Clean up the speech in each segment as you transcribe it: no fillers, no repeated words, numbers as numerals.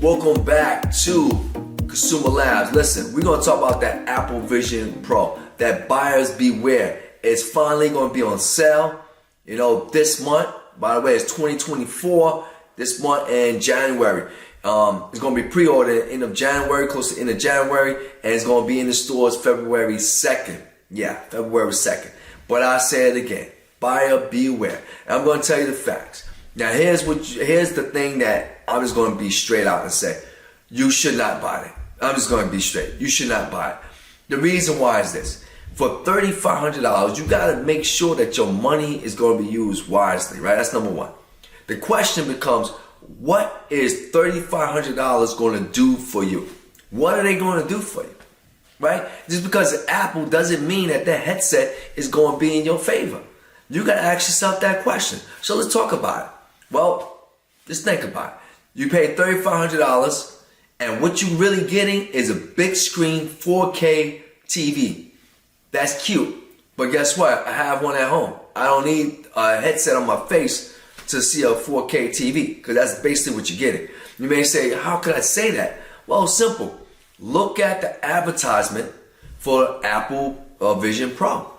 Welcome back to Consumer Labs. Listen, we're going to talk about that Apple Vision Pro, that buyers beware. It's finally going to be on sale, this month. By the way, it's 2024, this month in January. It's going to be pre-ordered end of January, close to end of January, and it's going to be in the stores February 2nd. Yeah, February 2nd. But I say it again, buyer beware. And I'm going to tell you the facts. Now, here's the thing that I'm just going to be straight out and say. You should not buy it. I'm just going to be straight. You should not buy it. The reason why is this. For $3,500, you got to make sure that your money is going to be used wisely, right? That's number one. The question becomes, what is $3,500 going to do for you? What are they going to do for you, right? Just because it's Apple doesn't mean that that headset is going to be in your favor. You got to ask yourself that question. So let's talk about it. Well, just think about it. You pay $3,500, and what you're really getting is a big screen 4K TV. That's cute, but guess what? I have one at home. I don't need a headset on my face to see a 4K TV, because that's basically what you're getting. You may say, how could I say that? Well, simple. Look at the advertisement for Apple Vision Pro.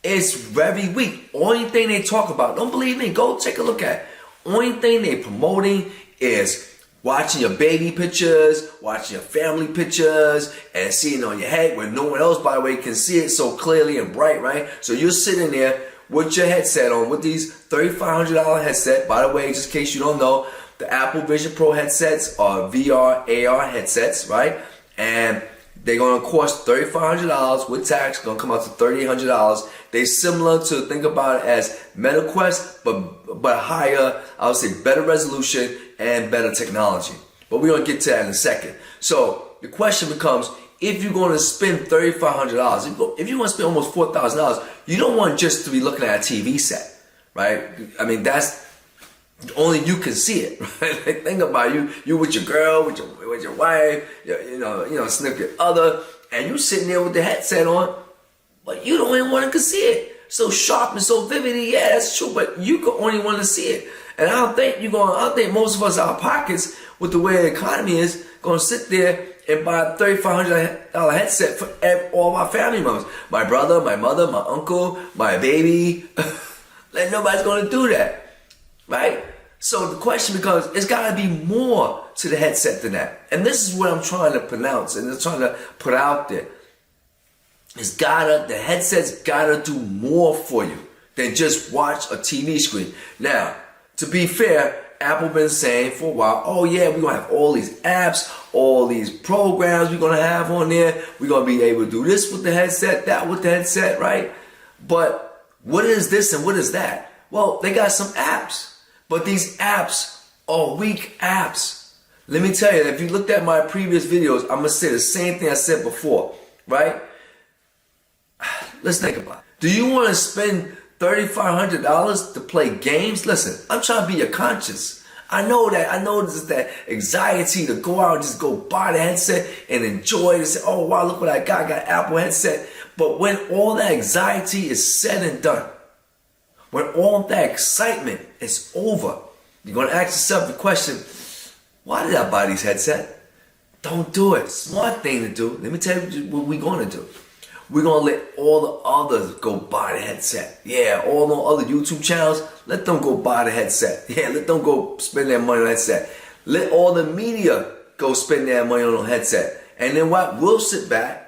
It's very weak. Only thing they talk about, don't believe me, go take a look at it. Only thing they promoting is watching your baby pictures, watching your family pictures, and seeing it on your head where no one else, by the way, can see it so clearly and bright, right? So you're sitting there with your headset on, with these $3,500 headset. By the way, just in case you don't know, the Apple Vision Pro headsets are VR, AR headsets, right? And they're going to cost $3,500 with tax. Going to come out to $3,800. They're similar to, think about it as MetaQuest, but higher, I would say better resolution and better technology. But we're going to get to that in a second. So the question becomes, if you're going to spend $3,500, if you want to spend almost $4,000, you don't want just to be looking at a TV set, right? I mean, that's only you can see it, right? Like, think about you with your girl, with your wife, significant other, and you sitting there with the headset on, but you don't even want to see it. So sharp and so vividly, yeah, that's true, but you can only want to see it. And I don't think most of us, our pockets, with the way the economy is, going to sit there and buy a $3,500 headset for all of our family members. My brother, my mother, my uncle, my baby. Like, nobody's going to do that, right? So the question becomes, it's got to be more to the headset than that. And this is what I'm trying to pronounce and I'm trying to put out there. The headset's got to do more for you than just watch a TV screen. Now, to be fair, Apple been saying for a while, oh yeah, we're going to have all these apps, all these programs we're going to have on there. We're going to be able to do this with the headset, that with the headset, right? But what is this and what is that? Well, they got some apps, but these apps are weak apps. Let me tell you, if you looked at my previous videos, I'm going to say the same thing I said before, right? Let's think about it. Do you want to spend $3,500 to play games? Listen, I'm trying to be your conscience. I know there's that anxiety to go out and just go buy the headset and enjoy it and say, oh wow, look what I got an Apple headset. But when all that anxiety is said and done, when all that excitement is over, you're going to ask yourself the question, why did I buy these headsets? Don't do it. Smart thing to do. Let me tell you what we're going to do. We're going to let all the others go buy the headset. Yeah, all the other YouTube channels, let them go buy the headset. Yeah, let them go spend their money on the headset. Let all the media go spend their money on the headset. And then what? We'll sit back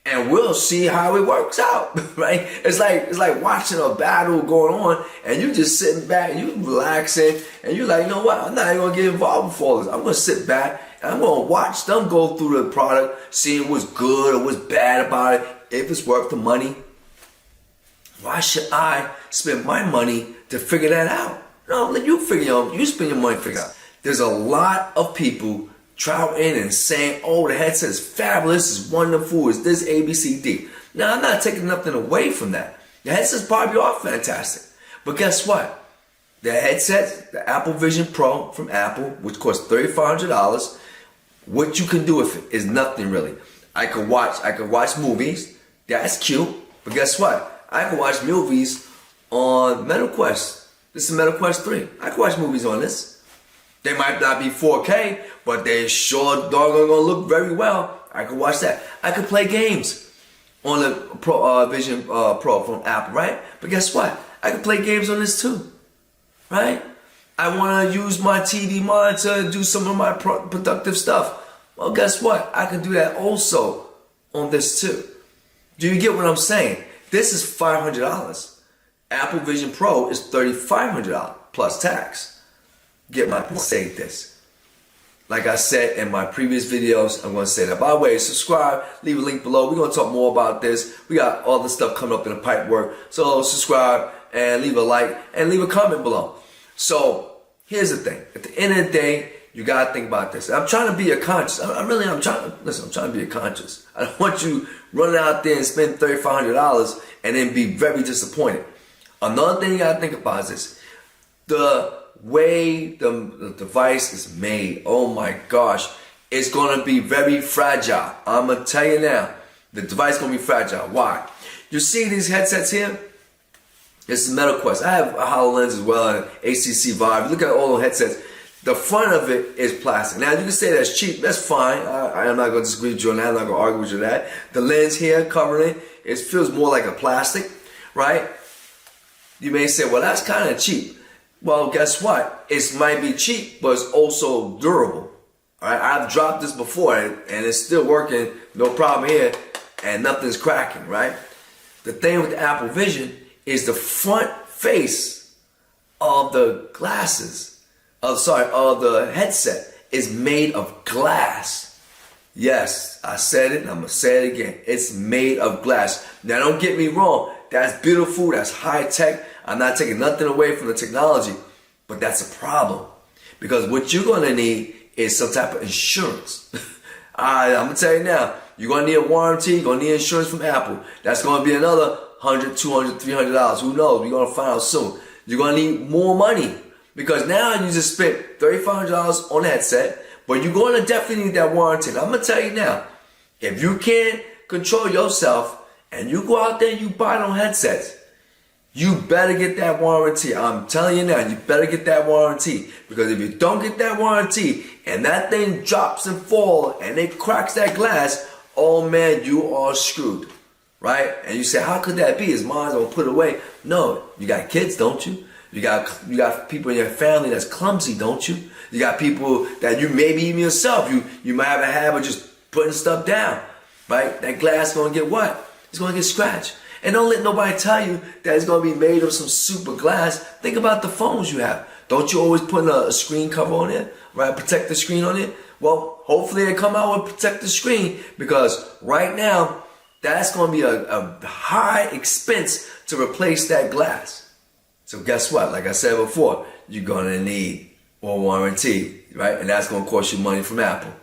and we'll see how it works out, right? It's like watching a battle going on and you just sitting back and you relaxing and you're like, you know what? I'm not even going to get involved with all this. I'm going to sit back and I'm going to watch them go through the product, seeing what's good or what's bad about it, if it's worth the money. Why should I spend my money to figure that out? No, let you figure out. You spend your money to figure it out. There's a lot of people trouting and saying, oh, the headset is fabulous, it's wonderful, it's this A, B, C, D. Now, I'm not taking nothing away from that. The headsets probably are fantastic. But guess what? The headset, the Apple Vision Pro from Apple, which costs $3,500, what you can do with it is nothing really. I could watch movies. That's cute. But guess what? I can watch movies on MetaQuest. This is MetaQuest 3. I can watch movies on this. They might not be 4K, but they sure doggone gonna look very well. I can watch that. I can play games on the Vision Pro from Apple, right? But guess what? I can play games on this too, right? I want to use my TV monitor and do some of my productive stuff. Well, guess what? I can do that also on this too. Do you get what I'm saying? This is $500. Apple Vision Pro is $3,500 plus tax. Get my point. Say this. Like I said in my previous videos, I'm going to say that. By the way, subscribe, leave a link below. We're going to talk more about this. We got all the stuff coming up in the pipe work. So subscribe and leave a like and leave a comment below. So here's the thing. At the end of the day, you got to think about this. I'm trying to be a conscious. I'm trying to be a conscious. I don't want you running out there and spend $3,500 and then be very disappointed. Another thing you got to think about is this. The way the device is made, oh my gosh, it's going to be very fragile. I'm going to tell you now, the device is going to be fragile. Why? You see these headsets here? This is MetaQuest. I have a HoloLens as well and HTC Vive. Look at all the headsets. The front of it is plastic. Now you can say that's cheap. That's fine. I'm not going to disagree with you on that. I'm not going to argue with you on that. The lens here covering it feels more like a plastic, right? You may say, well, that's kind of cheap. Well, guess what? It might be cheap, but it's also durable. All right, I've dropped this before, and it's still working, no problem here, and nothing's cracking, right? The thing with the Apple Vision is the front face of the of the headset is made of glass. Yes, I said it, and I'm going to say it again. It's made of glass. Now, don't get me wrong. That's beautiful. That's high tech. I'm not taking nothing away from the technology, but that's a problem. Because what you're going to need is some type of insurance. I'm going to tell you now, you're going to need a warranty. You're going to need insurance from Apple. That's going to be another $100, $200, $300. Who knows? We're going to find out soon. You're going to need more money. Because now you just spent $3,500 on the headset, but you're going to definitely need that warranty. And I'm going to tell you now, if you can't control yourself and you go out there and you buy those headsets, you better get that warranty. I'm telling you now, you better get that warranty. Because if you don't get that warranty and that thing drops and falls and it cracks that glass, oh man, you are screwed. Right? And you say, how could that be? Is mine gonna put it away? No, you got kids, don't you? You got people in your family that's clumsy, don't you? You got people that you maybe even yourself, you might have a habit of just putting stuff down. Right? That glass gonna get what? It's gonna get scratched. And don't let nobody tell you that it's going to be made of some super glass. Think about the phones you have. Don't you always put a screen cover on it, right? Protect the screen on it? Well, hopefully they come out with protect the screen, because right now, that's going to be a high expense to replace that glass. So guess what? Like I said before, you're going to need a warranty, right? And that's going to cost you money from Apple.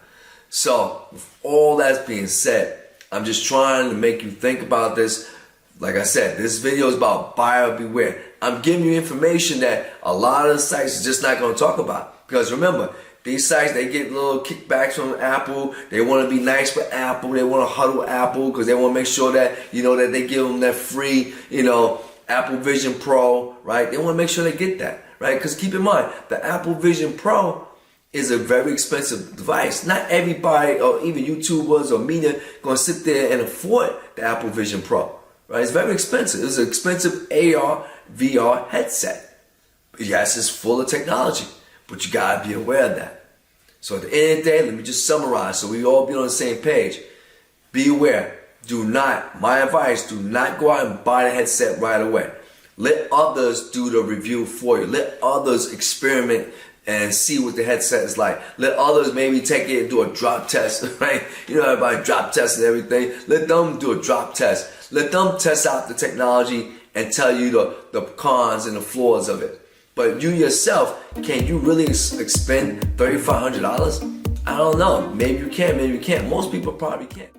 So with all that's being said, I'm just trying to make you think about this. Like I said, this video is about buyer beware. I'm giving you information that a lot of the sites are just not going to talk about. Because remember, these sites, they get little kickbacks from Apple. They want to be nice with Apple. They want to huddle Apple because they want to make sure that, that they give them that free, Apple Vision Pro, right? They want to make sure they get that, right? Because keep in mind, the Apple Vision Pro is a very expensive device. Not everybody, or even YouTubers or media, going to sit there and afford the Apple Vision Pro. Right? It's very expensive. It's an expensive AR, VR headset. Yes, it's full of technology, but you gotta be aware of that. So at the end of the day, let me just summarize so we all be on the same page. Be aware. My advice, do not go out and buy the headset right away. Let others do the review for you. Let others experiment and see what the headset is like. Let others maybe take it and do a drop test, right? Everybody drop tests and everything. Let them do a drop test. Let them test out the technology and tell you the cons and the flaws of it. But you yourself, can you really expend $3,500? I don't know. Maybe you can, maybe you can't. Most people probably can't.